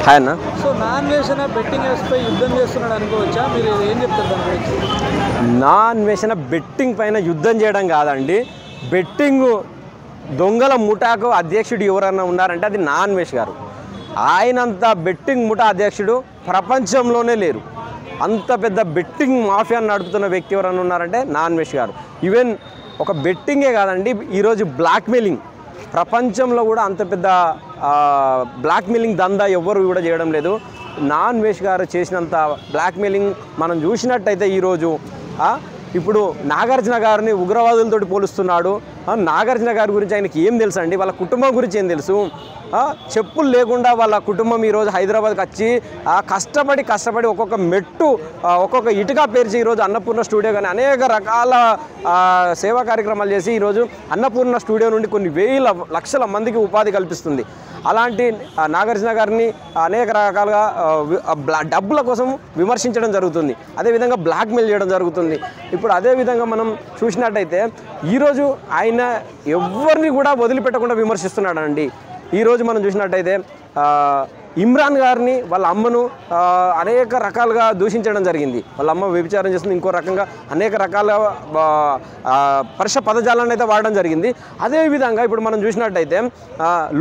Hi అన్న. So non వేసిన betting యాప్స్పై యుద్ధం చేస్తున్నాడు అనుకోవచ్చా? మీరు ఏం చెప్తారు దాని గురించి? నాన్ వేసిన బెట్టింగ్ పైన యుద్ధం చేయడం కాదండి. బెట్టింగ్ దొంగల ముఠాకు అధ్యక్షుడు ఎవరన్నా ఉన్నారంటే అది నాన్ వేష్ గారు. ఆయనంత బెట్టింగ్ ముఠా అధ్యక్షుడు ప్రపంచంలోనే లేరు. అంత పెద్ద బెట్టింగ్ మాఫియాను నడుపుతున్న వ్యక్తి ఎవరన్నా ఉన్నారంటే నాన్ వేష్ గారు. ఈవెన్ ఒక బెట్టింగే కాదండి, ఈరోజు బ్లాక్మెయిలింగ్ ప్రపంచంలో కూడా అంత పెద్ద బ్లాక్మెయిలింగ్ దందా ఎవ్వరు కూడా చేయడం లేదు. నాన్ వేష్ గారు చేసినంత బ్లాక్మెయిలింగ్ మనం చూసినట్టయితే ఈరోజు ఇప్పుడు నాగార్జున గారిని ఉగ్రవాదులతోటి పోలుస్తున్నాడు. నాగార్జున గారి గురించి ఆయనకి ఏం తెలుసు అండి? వాళ్ళ కుటుంబం గురించి ఏం తెలుసు? చెప్పులు లేకుండా వాళ్ళ కుటుంబం ఈరోజు హైదరాబాద్కి వచ్చి కష్టపడి ఒక్కొక్క మెట్టు ఒక్కొక్క ఇటుక పేర్చి ఈరోజు అన్నపూర్ణ స్టూడియో కానీ అనేక రకాల సేవా కార్యక్రమాలు చేసి ఈరోజు అన్నపూర్ణ స్టూడియో నుండి కొన్ని లక్షల మందికి ఉపాధి కల్పిస్తుంది. అలాంటి నాగార్జున గారిని అనేక రకాలుగా డబ్బుల కోసం విమర్శించడం జరుగుతుంది, అదేవిధంగా బ్లాక్మెయిల్ చేయడం జరుగుతుంది. ఇప్పుడు అదేవిధంగా మనం చూసినట్టయితే ఈరోజు ఆయన ఎవరిని కూడా వదిలిపెట్టకుండా విమర్శిస్తున్నాడండి. ఈరోజు మనం చూసినట్టయితే ఇమ్రాన్ గారిని వాళ్ళ అమ్మను అనేక రకాలుగా దూషించడం జరిగింది. వాళ్ళ అమ్మ వ్యభిచారం చేస్తుంది, ఇంకో రకంగా అనేక రకాల పరుష పదజాలాన్ని అయితే వాడడం జరిగింది. అదేవిధంగా ఇప్పుడు మనం చూసినట్టయితే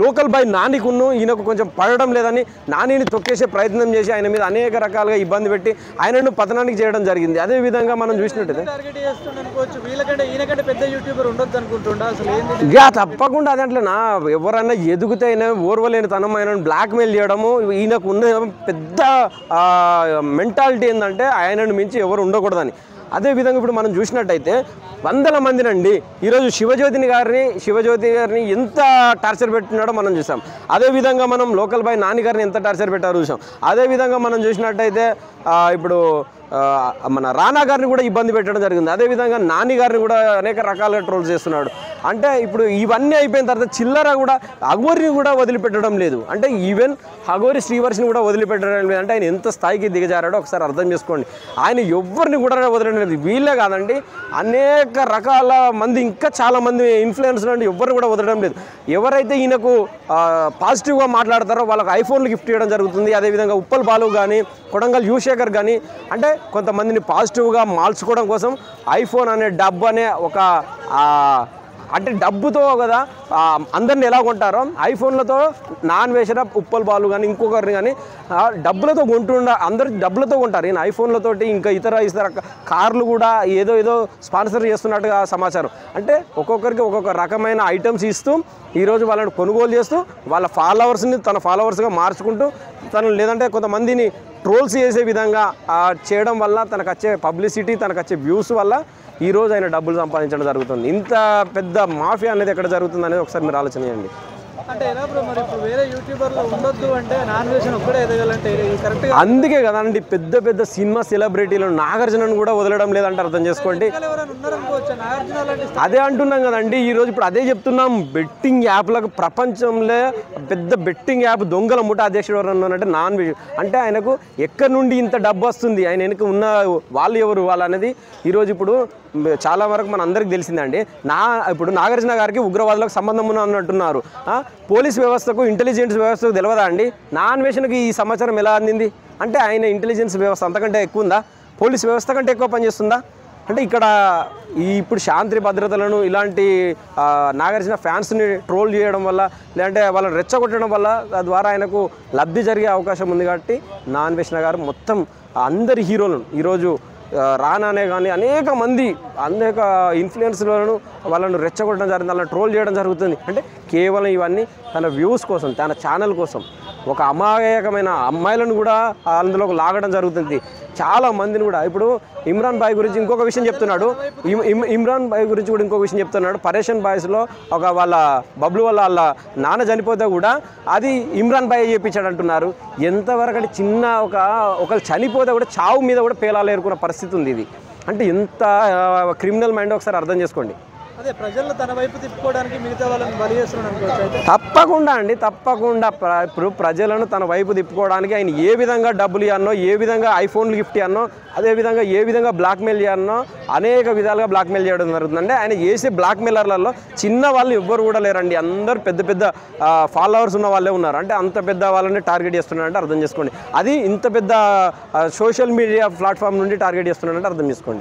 లోకల్ బాయ్ నానికును ఈయనకు కొంచెం పడడం లేదని నానిని తొక్కేసే ప్రయత్నం చేసి ఆయన మీద అనేక రకాలుగా ఇబ్బంది పెట్టి ఆయనను పతనానికి చేయడం జరిగింది. అదేవిధంగా మనం చూసినట్టయితే తప్పకుండా అదంటే ఎవరైనా ఎదుగుతైనా ఓర్వలేని తనం ఆయన బ్లాక్మెయిల్ చేయడము, ఈయనకు ఉన్న పెద్ద మెంటాలిటీ ఏంటంటే ఆయనను మించి ఎవరు ఉండకూడదని. అదేవిధంగా ఇప్పుడు మనం చూసినట్టయితే వందల మందినండి ఈరోజు శివజ్యోతి గారిని ఎంత టార్చర్ పెట్టినాడో మనం చూసాం. అదేవిధంగా మనం లోకల్ బాయ్ నాని గారిని ఎంత టార్చర్ పెట్టారో చూసాం. అదేవిధంగా మనం చూసినట్టయితే ఇప్పుడు మన రానా గారిని కూడా ఇబ్బంది పెట్టడం జరిగింది. అదేవిధంగా నాని గారిని కూడా అనేక రకాలుగా ట్రోల్స్ చేస్తున్నాడు. అంటే ఇప్పుడు ఇవన్నీ అయిపోయిన తర్వాత చిల్లర కూడా అఘోరిని కూడా వదిలిపెట్టడం లేదు. అంటే ఈవెన్ అఘోరి శ్రీవర్షిని కూడా వదిలిపెట్టడం లేదు. అంటే ఆయన ఎంత స్థాయికి దిగజారాడో ఒకసారి అర్థం చేసుకోండి. ఆయన ఎవరిని కూడా వదలడం లేదు. వీళ్ళే కాదండి, అనేక రకాల మంది ఇంకా చాలామంది ఇన్ఫ్లుయెన్సర్ అండి ఎవరు కూడా వదలడం లేదు. ఎవరైతే ఈయనకు పాజిటివ్గా మాట్లాడతారో వాళ్ళకి ఐఫోన్లు గిఫ్ట్ చేయడం జరుగుతుంది. అదేవిధంగా ఉప్పల్ బాలు కానీ కొడంగల్ యువశేఖర్ కానీ అంటే కొంతమందిని పాజిటివ్గా మార్చుకోవడం కోసం ఐఫోన్ అనే డబ్బు అనే ఒక అంటే డబ్బుతో కదా అందరిని ఎలా కొంటారో ఐఫోన్లతో నాన్ వేసిన ఉప్పల్ బాలు కానీ ఇంకొకరిని కానీ డబ్బులతో అందరూ డబ్బులతో కొంటారు. ఈయన ఐఫోన్లతోటి ఇంకా ఇతర కార్లు కూడా ఏదో స్పాన్సర్ చేస్తున్నట్టుగా సమాచారం. అంటే ఒక్కొక్కరికి ఒక్కొక్క రకమైన ఐటమ్స్ ఇస్తూ ఈరోజు వాళ్ళని కొనుగోలు చేస్తూ వాళ్ళ ఫాలోవర్స్ని తన ఫాలోవర్స్గా మార్చుకుంటూ లేదంటే కొంతమందిని ట్రోల్స్ చేసే విధంగా చేయడం వల్ల తనకు వచ్చే పబ్లిసిటీ, తనకు వచ్చే వ్యూస్ వల్ల ఈరోజు ఆయన డబ్బులు సంపాదించడం జరుగుతుంది. ఇంత పెద్ద మాఫియా అనేది ఎక్కడ జరుగుతుంది అనేది ఒకసారి మీరు ఆలోచన చేయండి. అంటే ఎలా బ్రో, మరి ఇప్పుడు వేరే యూట్యూబర్లు ఉండొద్దు అంటే నాన్ వేషన్ ఒక్కడే ఎదగాలంటే కరెక్ట్గా అందుకే కదండి పెద్ద సినిమా సెలబ్రిటీలను నాగార్జునను కూడా వదలడం లేదంటే అర్థం చేసుకోండి. అదే అంటున్నాం కదండి ఈరోజు. ఇప్పుడు అదే చెప్తున్నాం, బెట్టింగ్ యాప్లకు ప్రపంచంలో పెద్ద బెట్టింగ్ యాప్ దొంగల ముఠా అధ్యక్షుడు ఎవరు అంటే నాన్ వేష్. అంటే ఆయనకు ఎక్కడి నుండి ఇంత డబ్బు వస్తుంది, ఆయన వెనక ఉన్న వాళ్ళు ఎవరు వాళ్ళు అనేది ఈరోజు ఇప్పుడు చాలా వరకు మన అందరికీ తెలిసిందండి. ఇప్పుడు నాగార్జున గారికి ఉగ్రవాదులకు సంబంధం ఉన్నట్టున్నారు. పోలీస్ వ్యవస్థకు ఇంటెలిజెన్స్ వ్యవస్థకు తెలియదా అండి? నాన్ వేషన్కి ఈ సమాచారం ఎలా అందింది? అంటే ఆయన ఇంటెలిజెన్స్ వ్యవస్థ అంతకంటే ఎక్కువ ఉందా? పోలీస్ వ్యవస్థ కంటే ఎక్కువ పనిచేస్తుందా? అంటే ఇక్కడ ఇప్పుడు శాంతి భద్రతలను ఇలాంటి నాగార్జున ఫ్యాన్స్ని ట్రోల్ చేయడం వల్ల లేదంటే వాళ్ళని రెచ్చగొట్టడం వల్ల ద్వారా ఆయనకు లబ్ధి జరిగే అవకాశం ఉంది. కాబట్టి నాన్ వేష్ గారు మొత్తం అందరి హీరోలను ఈరోజు రానానే కానీ అనేక మంది అనేక ఇన్ఫ్లుయెన్సర్లను వాళ్ళను రెచ్చగొట్టడం జరుగుతుంది, వాళ్ళని ట్రోల్ చేయడం జరుగుతుంది. అంటే కేవలం ఇవన్నీ తన వ్యూస్ కోసం, తన ఛానల్ కోసం ఒక అమాయకమైన అమ్మాయిలను కూడా అందులోకి లాగడం జరుగుతుంది. చాలా మందిని కూడా ఇప్పుడు ఇమ్రాన్ బాయ్ గురించి ఇంకొక విషయం చెప్తున్నాడు. ఇమ్రాన్ బాయ్ గురించి కూడా ఇంకొక విషయం చెప్తున్నాడు. పరేషన్ బాయ్స్లో ఒక వాళ్ళ బబ్లు వాళ్ళ నాన్న చనిపోతే కూడా అది ఇమ్రాన్ బాయ్ చేయించాడు అంటున్నారు. ఎంతవరకు అంటే చిన్న ఒకళ్ళు చనిపోతే కూడా చావు మీద కూడా పేలాలు ఏరుకున్న పరిస్థితి ఉంది ఇది. అంటే ఎంత క్రిమినల్ మైండ్ ఒకసారి అర్థం చేసుకోండి. అదే ప్రజలను తన వైపు తిప్పుకోవడానికి మిగతా వాళ్ళని బలి చేస్తున్నాడు అనుకోవచ్చు అయితే. తప్పకుండా అండి, తప్పకుండా ఇప్పుడు ప్రజలను తన వైపు తిప్పుకోవడానికి ఆయన ఏ విధంగా డబ్బులు ఇవ్వనో, ఏ విధంగా ఐఫోన్లు గిఫ్ట్ ఇవ్వనో, అదేవిధంగా ఏ విధంగా బ్లాక్మెయిల్ చేయనో అనేక విధాలుగా బ్లాక్మెయిల్ చేయడం జరుగుతుందంటే ఆయన చేసే బ్లాక్మెయిలర్లలో చిన్న వాళ్ళు ఎవ్వరు కూడా లేరండి. అందరూ పెద్ద పెద్ద ఫాలోవర్స్ ఉన్న వాళ్ళే ఉన్నారు. అంటే అంత పెద్ద వాళ్ళని టార్గెట్ చేస్తున్నారంటే అర్థం చేసుకోండి. అది ఇంత పెద్ద సోషల్ మీడియా ప్లాట్ఫామ్ నుండి టార్గెట్ చేస్తున్నారంటే అర్థం చేసుకోండి.